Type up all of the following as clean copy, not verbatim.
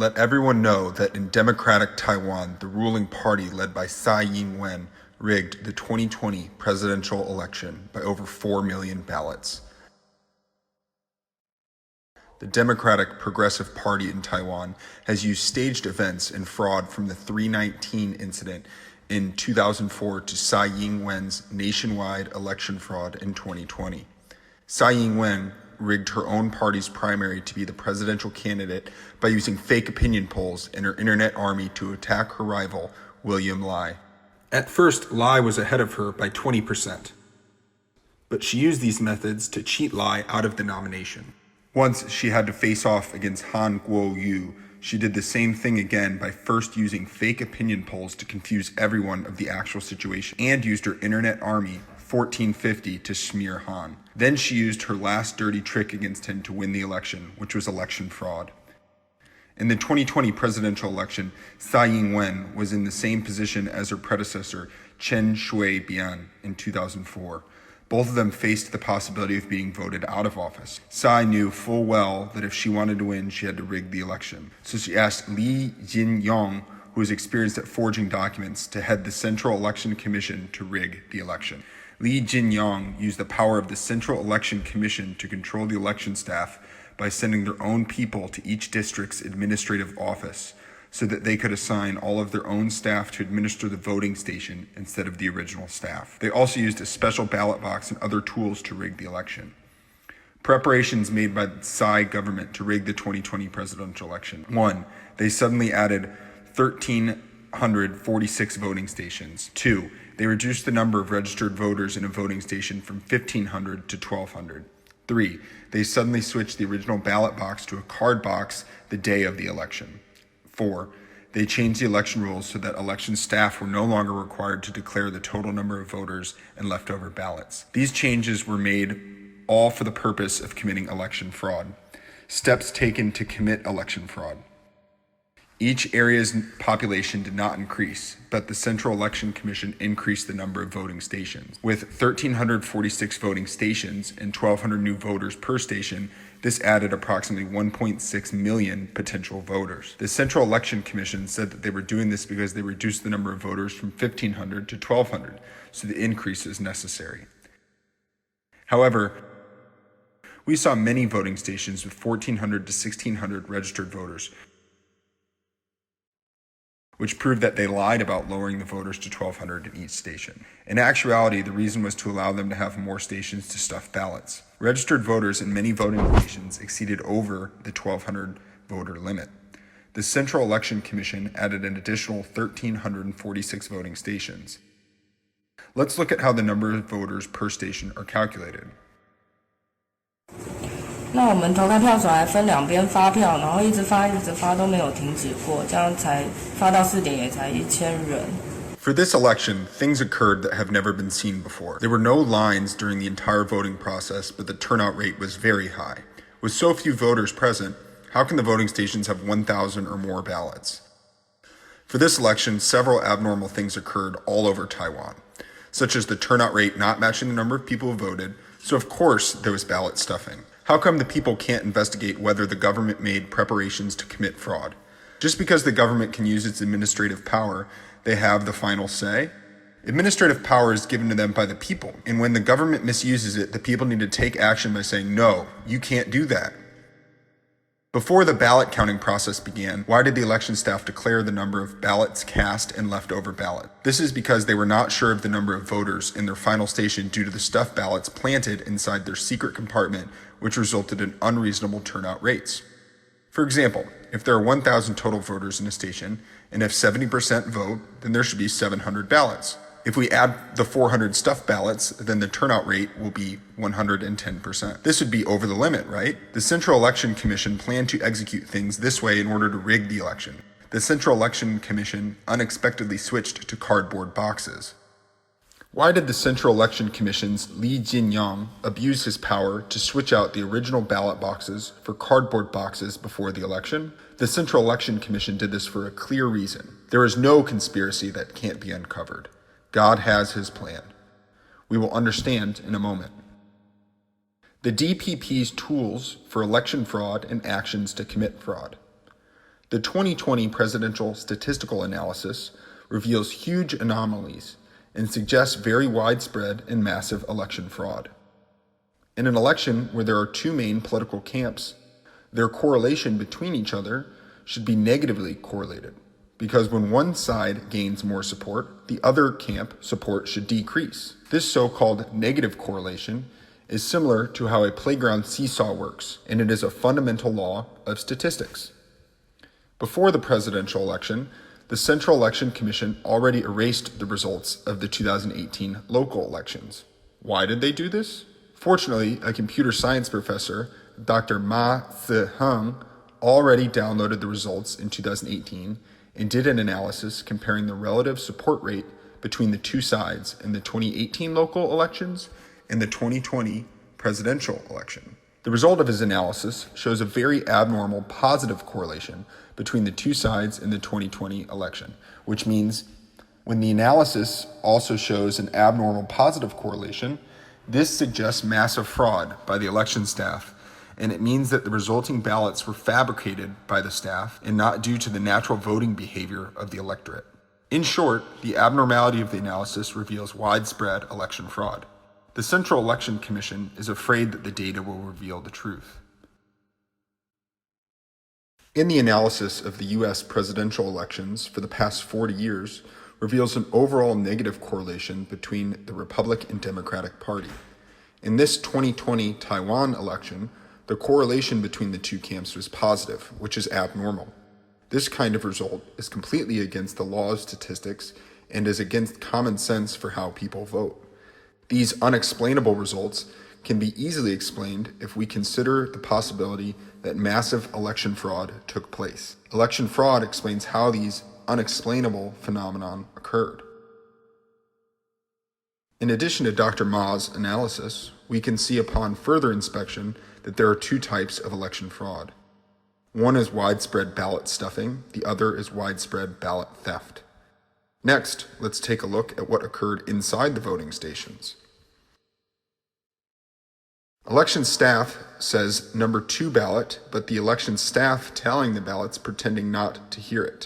Let everyone know that in democratic Taiwan, the ruling party led by Tsai Ing-wen rigged the 2020 presidential election by over 4 million ballots. The Democratic Progressive Party in Taiwan has used staged events and fraud from the 319 incident in 2004 to Tsai Ing-wen's nationwide election fraud in 2020. Tsai Ing-wen rigged her own party's primary to be the presidential candidate by using fake opinion polls and her internet army to attack her rival, William Lai. At first, Lai was ahead of her by 20%, but she used these methods to cheat Lai out of the nomination. Once she had to face off against Han Kuo-yu, she did the same thing again by first using fake opinion polls to confuse everyone of the actual situation, and used her internet army, 1450, to smear Han. Then she used her last dirty trick against him to win the election, which was election fraud. In the 2020 presidential election, Tsai Ing-wen was in the same position as her predecessor, Chen Shui-bian, in 2004. Both of them faced the possibility of being voted out of office. Tsai knew full well that if she wanted to win, she had to rig the election. So she asked Li Jin-yong, who was experienced at forging documents, to head the Central Election Commission to rig the election. Li Jin-yong used the power of the Central Election Commission to control the election staff by sending their own people to each district's administrative office so that they could assign all of their own staff to administer the voting station instead of the original staff. They also used a special ballot box and other tools to rig the election. Preparations made by the Tsai government to rig the 2020 presidential election. 1. They suddenly added 1,346 voting stations. 2. They reduced the number of registered voters in a voting station from 1,500 to 1,200. 3. They suddenly switched the original ballot box to a card box the day of the election. 4. They changed the election rules so that election staff were no longer required to declare the total number of voters and leftover ballots. These changes were made all for the purpose of committing election fraud. Steps taken to commit election fraud. Each area's population did not increase, but the Central Election Commission increased the number of voting stations. With 1,346 voting stations and 1,200 new voters per station, this added approximately 1.6 million potential voters. The Central Election Commission said that they were doing this because they reduced the number of voters from 1,500 to 1,200, so the increase is necessary. However, we saw many voting stations with 1,400 to 1,600 registered voters, which proved that they lied about lowering the voters to 1,200 in each station. In actuality, the reason was to allow them to have more stations to stuff ballots. Registered voters in many voting stations exceeded over the 1,200 voter limit. The Central Election Commission added an additional 1,346 voting stations. Let's look at how the number of voters per station are calculated. 那我们投开票所还分两边发票，然后一直发都没有停止过，这样才发到4点也才1000人。 For this election, things occurred that have never been seen before. There were no lines during the entire voting process, but the turnout rate was very high. With so few voters present, how can the voting stations have 1,000 or more ballots? For this election, several abnormal things occurred all over Taiwan, such as the turnout rate not matching the number of people who voted, so of course there was ballot stuffing. How come the people can't investigate whether the government made preparations to commit fraud? Just because the government can use its administrative power, they have the final say? Administrative power is given to them by the people, and when the government misuses it, the people need to take action by saying, no, you can't do that. Before the ballot counting process began, why did the election staff declare the number of ballots cast and leftover ballots? This is because they were not sure of the number of voters in their final station due to the stuffed ballots planted inside their secret compartment, which resulted in unreasonable turnout rates. For example, if there are 1,000 total voters in a station, and if 70% vote, then there should be 700 ballots. If we add the 400 stuffed ballots, then the turnout rate will be 110%. This would be over the limit, right? The Central Election Commission planned to execute things this way in order to rig the election. The Central Election Commission unexpectedly switched to cardboard boxes. Why did the Central Election Commission's Li Jin-yong abuse his power to switch out the original ballot boxes for cardboard boxes before the election? The Central Election Commission did this for a clear reason. There is no conspiracy that can't be uncovered. God has his plan. We will understand in a moment. The DPP's tools for election fraud and actions to commit fraud. The 2020 presidential statistical analysis reveals huge anomalies and suggests very widespread and massive election fraud. In an election where there are two main political camps, their correlation between each other should be negatively correlated, because when one side gains more support, the other camp support should decrease. This so-called negative correlation is similar to how a playground seesaw works, and it is a fundamental law of statistics. Before the presidential election, the Central Election Commission already erased the results of the 2018 local elections. Why did they do this? Fortunately, a computer science professor, Dr. Ma Ziheng, already downloaded the results in 2018 and did an analysis comparing the relative support rate between the two sides in the 2018 local elections and the 2020 presidential election. The result of his analysis shows a very abnormal positive correlation between the two sides in the 2020 election, which means when the analysis also shows an abnormal positive correlation, this suggests massive fraud by the election staff, and it means that the resulting ballots were fabricated by the staff and not due to the natural voting behavior of the electorate. In short, the abnormality of the analysis reveals widespread election fraud. The Central Election Commission is afraid that the data will reveal the truth. In the analysis of the U.S. presidential elections for the past 40 years reveals an overall negative correlation between the Republican and Democratic Party. In this 2020 Taiwan election, the correlation between the two camps was positive, which is abnormal. This kind of result is completely against the law of statistics and is against common sense for how people vote. These unexplainable results can be easily explained if we consider the possibility that massive election fraud took place. Election fraud explains how these unexplainable phenomenon occurred. In addition to Dr. Ma's analysis, we can see upon further inspection that there are two types of election fraud. One is widespread ballot stuffing, the other is widespread ballot theft. Next, let's take a look at what occurred inside the voting stations. Election staff says number 2 ballot, but the election staff tallying the ballots pretending not to hear it.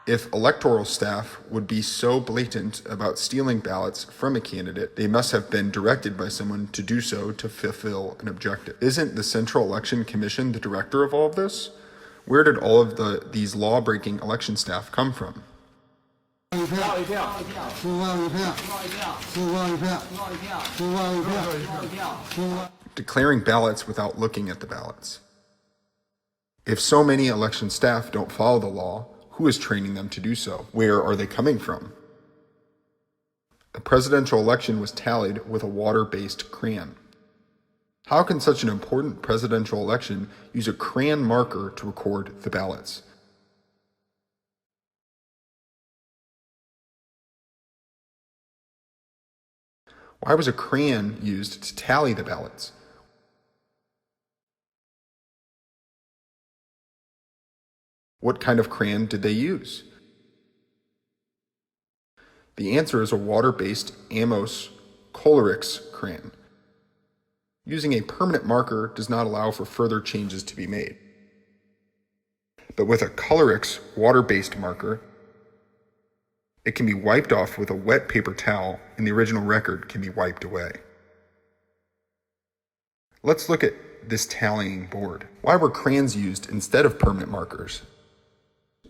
If electoral staff would be so blatant about stealing ballots from a candidate, they must have been directed by someone to do so to fulfill an objective. Isn't the Central Election Commission the director of all of this? Where did all of these law-breaking election staff come from? Declaring ballots without looking at the ballots. If so many election staff don't follow the law, who is training them to do so? Where are they coming from? The presidential election was tallied with a water-based crayon. How can such an important presidential election use a crayon marker to record the ballots? Why was a crayon used to tally the ballots? What kind of crayon did they use? The answer is a water-based Amos Coleridge crayon. Using a permanent marker does not allow for further changes to be made. But with a Coleridge water-based marker, it can be wiped off with a wet paper towel and the original record can be wiped away. Let's look at this tallying board. Why were crayons used instead of permanent markers?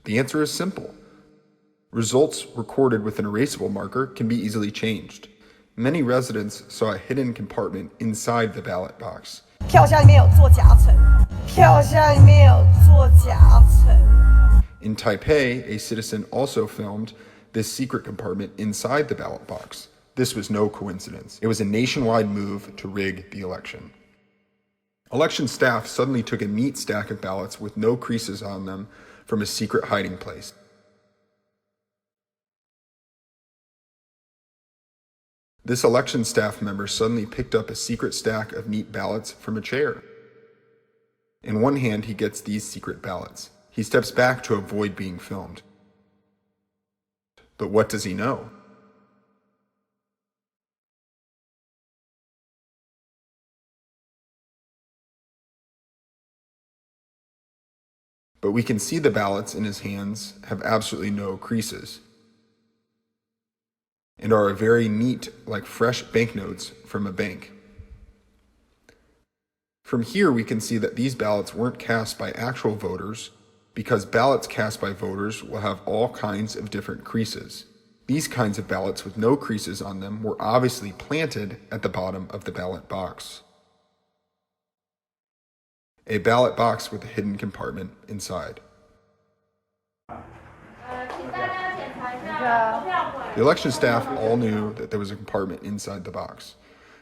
The answer is simple. Results recorded with an erasable marker can be easily changed. Many residents saw a hidden compartment inside the ballot box. 票箱里面有做夹层，票箱里面有做夹层。 In Taipei, a citizen also filmed this secret compartment inside the ballot box. This was no coincidence. It was a nationwide move to rig the election. Election staff suddenly took a neat stack of ballots with no creases on them from a secret hiding place. This election staff member suddenly picked up a secret stack of neat ballots from a chair. In one hand, he gets these secret ballots. He steps back to avoid being filmed. But what does he know? But we can see the ballots in his hands have absolutely no creases and are very neat, like fresh banknotes from a bank. From here, we can see that these ballots weren't cast by actual voters, because ballots cast by voters will have all kinds of different creases. These kinds of ballots with no creases on them were obviously planted at the bottom of the ballot box. A ballot box with a hidden compartment inside. The election staff all knew that there was a compartment inside the box.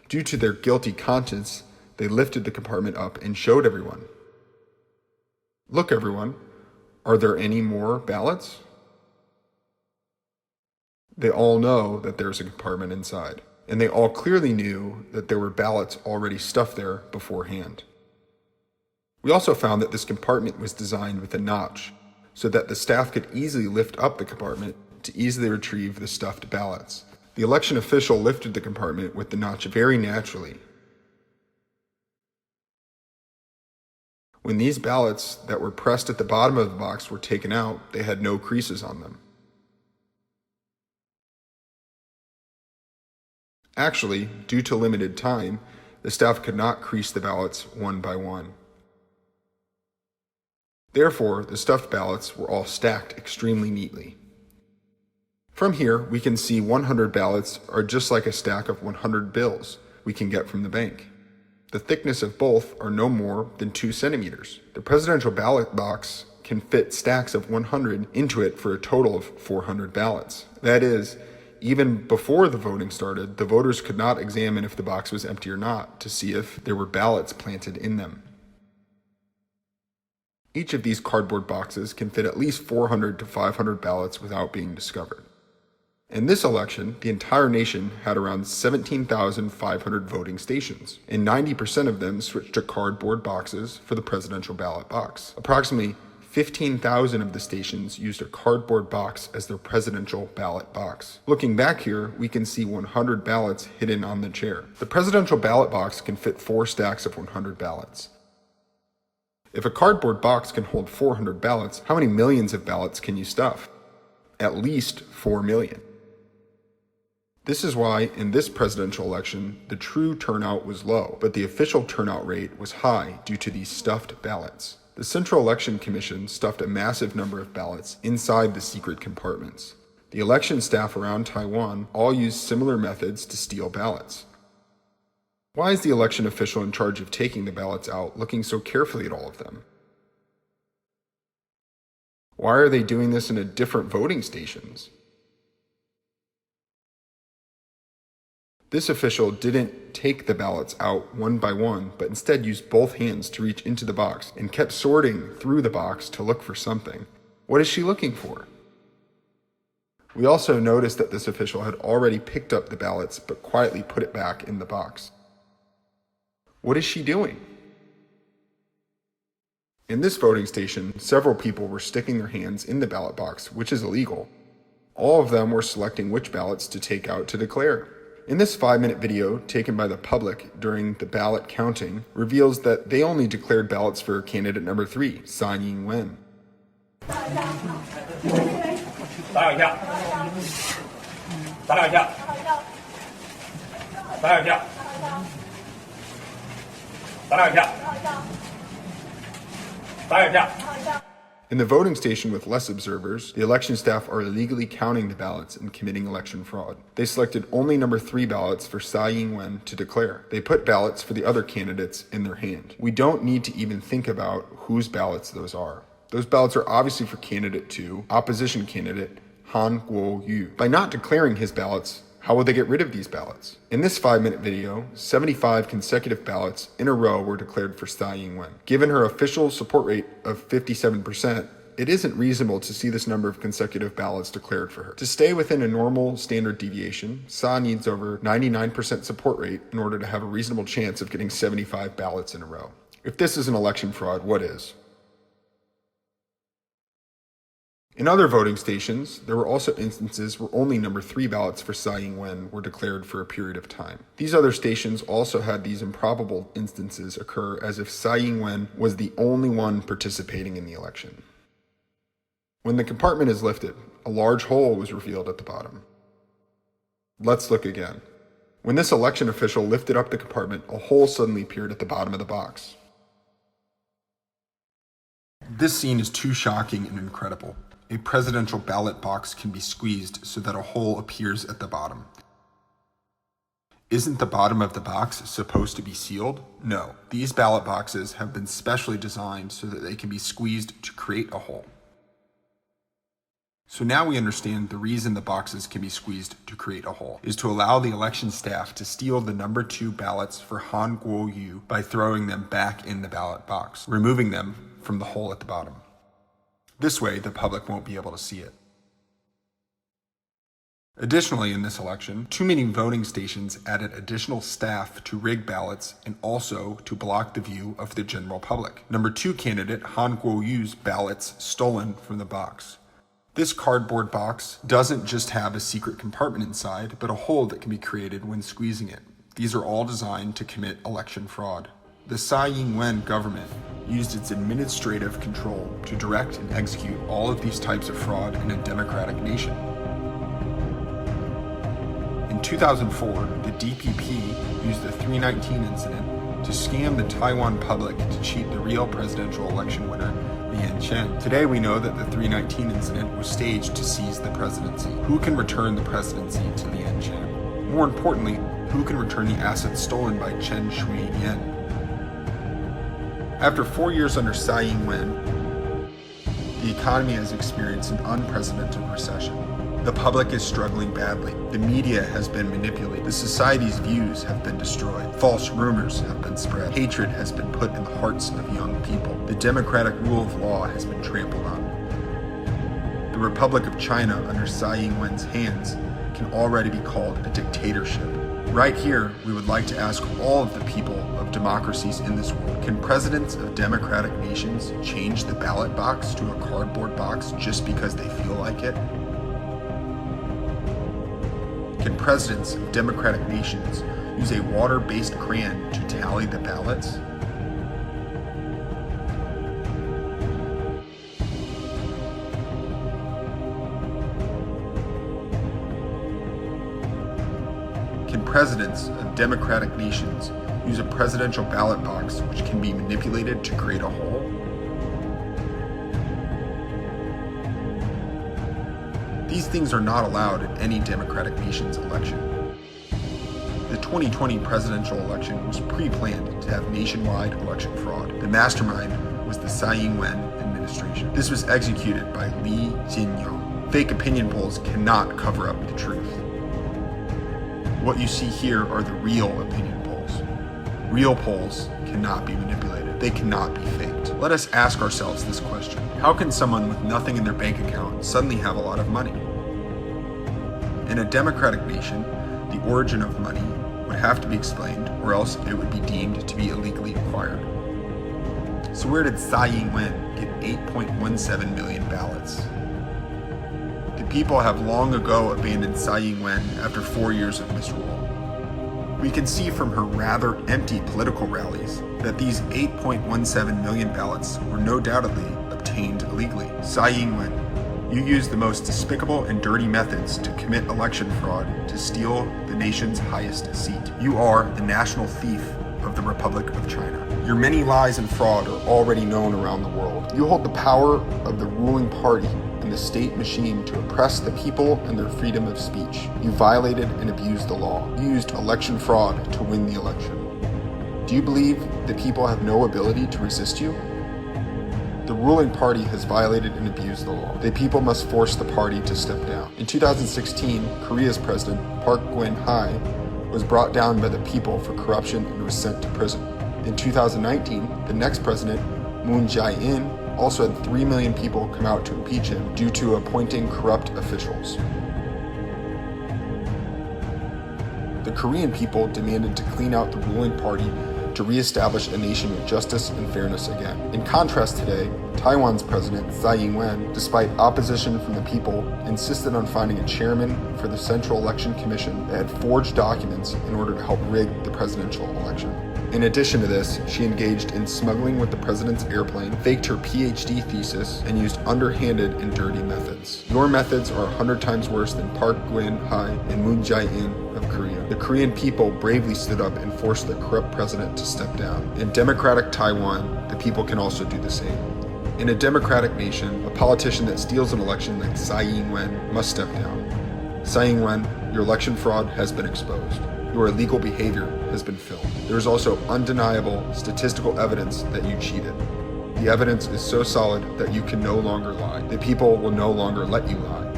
Due to their guilty conscience, they lifted the compartment up and showed everyone. Look, everyone, are there any more ballots? They all know that there's a compartment inside, and they all clearly knew that there were ballots already stuffed there beforehand. We also found that this compartment was designed with a notch, so that the staff could easily lift up the compartment to easily retrieve the stuffed ballots. The election official lifted the compartment with the notch very naturally. When these ballots that were pressed at the bottom of the box were taken out, they had no creases on them. Actually, due to limited time, the staff could not crease the ballots one by one. Therefore, the stuffed ballots were all stacked extremely neatly. From here, we can see 100 ballots are just like a stack of 100 bills we can get from the bank. The thickness of both are no more than 2 centimeters. The presidential ballot box can fit stacks of 100 into it for a total of 400 ballots. That is, even before the voting started, the voters could not examine if the box was empty or not to see if there were ballots planted in them. Each of these cardboard boxes can fit at least 400 to 500 ballots without being discovered. In this election, the entire nation had around 17,500 voting stations, and 90% of them switched to cardboard boxes for the presidential ballot box. Approximately 15,000 of the stations used a cardboard box as their presidential ballot box. Looking back here, we can see 100 ballots hidden on the chair. The presidential ballot box can fit 4 stacks of 100 ballots. If a cardboard box can hold 400 ballots, how many millions of ballots can you stuff? At least 4 million. This is why, in this presidential election, the true turnout was low, but the official turnout rate was high due to these stuffed ballots. The Central Election Commission stuffed a massive number of ballots inside the secret compartments. The election staff around Taiwan all used similar methods to steal ballots. Why is the election official in charge of taking the ballots out looking so carefully at all of them? Why are they doing this in different voting stations? This official didn't take the ballots out one by one, but instead used both hands to reach into the box and kept sorting through the box to look for something. What is she looking for? We also noticed that this official had already picked up the ballots but quietly put it back in the box. What is she doing? In this voting station, several people were sticking their hands in the ballot box, which is illegal. All of them were selecting which ballots to take out to declare. In this 5-minute video taken by the public during the ballot counting reveals that they only declared ballots for candidate number 3, Tsai Ing-wen. 打两下，打两下，打两下，打两下，打两下。 In the voting station with less observers, the election staff are illegally counting the ballots and committing election fraud. They selected only number 3 ballots for Tsai Ing-wen to declare. They put ballots for the other candidates in their hand. We don't need to even think about whose ballots those are. Those ballots are obviously for candidate 2, opposition candidate Han Kuo-yu. By not declaring his ballots, how will they get rid of these ballots? In this 5-minute video, 75 consecutive ballots in a row were declared for Tsai Ing-wen. Given her official support rate of 57%, it isn't reasonable to see this number of consecutive ballots declared for her. To stay within a normal standard deviation, Tsai needs over 99% support rate in order to have a reasonable chance of getting 75 ballots in a row. If this is an election fraud, what is? In other voting stations, there were also instances where only number 3 ballots for Tsai Ing-wen were declared for a period of time. These other stations also had these improbable instances occur as if Tsai Ing-wen was the only one participating in the election. When the compartment is lifted, a large hole was revealed at the bottom. Let's look again. When this election official lifted up the compartment, a hole suddenly appeared at the bottom of the box. This scene is too shocking and incredible. A presidential ballot box can be squeezed so that a hole appears at the bottom. Isn't the bottom of the box supposed to be sealed? No. These ballot boxes have been specially designed so that they can be squeezed to create a hole. So now we understand the reason the boxes can be squeezed to create a hole is to allow the election staff to steal the number 2 ballots for Han Kuo-yu by throwing them back in the ballot box, removing them from the hole at the bottom. This way, the public won't be able to see it. Additionally, in this election, too many voting stations added additional staff to rig ballots and also to block the view of the general public. Number 2 candidate Han Kuo-yu's ballots stolen from the box. This cardboard box doesn't just have a secret compartment inside, but a hole that can be created when squeezing it. These are all designed to commit election fraud. The Tsai Ing-wen government used its administrative control to direct and execute all of these types of fraud in a democratic nation. In 2004, the DPP used the 319 incident to scam the Taiwan public to cheat the real presidential election winner, Li Yen-chen. Today we know that the 319 incident was staged to seize the presidency. Who can return the presidency to Li Yen-chen? More importantly, who can return the assets stolen by Chen Shui-bian? After 4 years under Tsai Ing-wen, the economy has experienced an unprecedented recession. The public is struggling badly. The media has been manipulated. The society's views have been destroyed. False rumors have been spread. Hatred has been put in the hearts of young people. The democratic rule of law has been trampled on. The Republic of China under Tsai Ing-wen's hands can already be called a dictatorship. Right here, we would like to ask all of the people of democracies in this world, can presidents of democratic nations change the ballot box to a cardboard box just because they feel like it? Can presidents of democratic nations use a water-based crayon to tally the ballots? Can presidents of democratic nations use a presidential ballot box which can be manipulated to create a hole? These things are not allowed in any democratic nation's election. The 2020 presidential election was pre-planned to have nationwide election fraud. The mastermind was the Tsai Ing-wen administration. This was executed by Lee Jin-young. Fake opinion polls cannot cover up the truth. What you see here are the real opinion polls. Real polls cannot be manipulated. They cannot be faked. Let us ask ourselves this question. How can someone with nothing in their bank account suddenly have a lot of money? In a democratic nation, the origin of money would have to be explained, or else it would be deemed to be illegally acquired. So where did Tsai Ing-wen get 8.17 million ballots? The people have long ago abandoned Tsai Ing-wen after 4 years of misrule. We can see from her rather empty political rallies that these 8.17 million ballots were no doubtedly obtained illegally. Tsai Ing-wen, you used the most despicable and dirty methods to commit election fraud to steal the nation's highest seat. You are the national thief of the Republic of China. Your many lies and fraud are already known around the world. You hold the power of the ruling party and the state machine to oppress the people and their freedom of speech. You violated and abused the law. You used election fraud to win the election. Do you believe the people have no ability to resist you? The ruling party has violated and abused the law. The people must force the party to step down. In 2016, Korea's president, Park Geun-hye, was brought down by the people for corruption and was sent to prison. In 2019, the next president, Moon Jae-in, also had 3 million people come out to impeach him due to appointing corrupt officials. The Korean people demanded to clean out the ruling party to reestablish a nation with justice and fairness again. In contrast today, Taiwan's president, Tsai Ing-wen, despite opposition from the people, insisted on finding a chairman for the Central Election Commission that had forged documents in order to help rig the presidential election. In addition to this, she engaged in smuggling with the president's airplane, faked her PhD thesis, and used underhanded and dirty methods. Your methods are 100 times worse than Park Geun-hye and Moon Jae-in of Korea. The Korean people bravely stood up and forced the corrupt president to step down. In democratic Taiwan, the people can also do the same. In a democratic nation, a politician that steals an election like Tsai Ing-wen must step down. Tsai Ing-wen, your election fraud has been exposed. Your illegal behavior has been filmed. There is also undeniable statistical evidence that you cheated. The evidence is so solid that you can no longer lie. The people will no longer let you lie.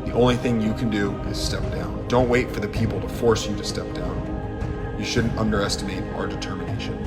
The only thing you can do is step down. Don't wait for the people to force you to step down. You shouldn't underestimate our determination.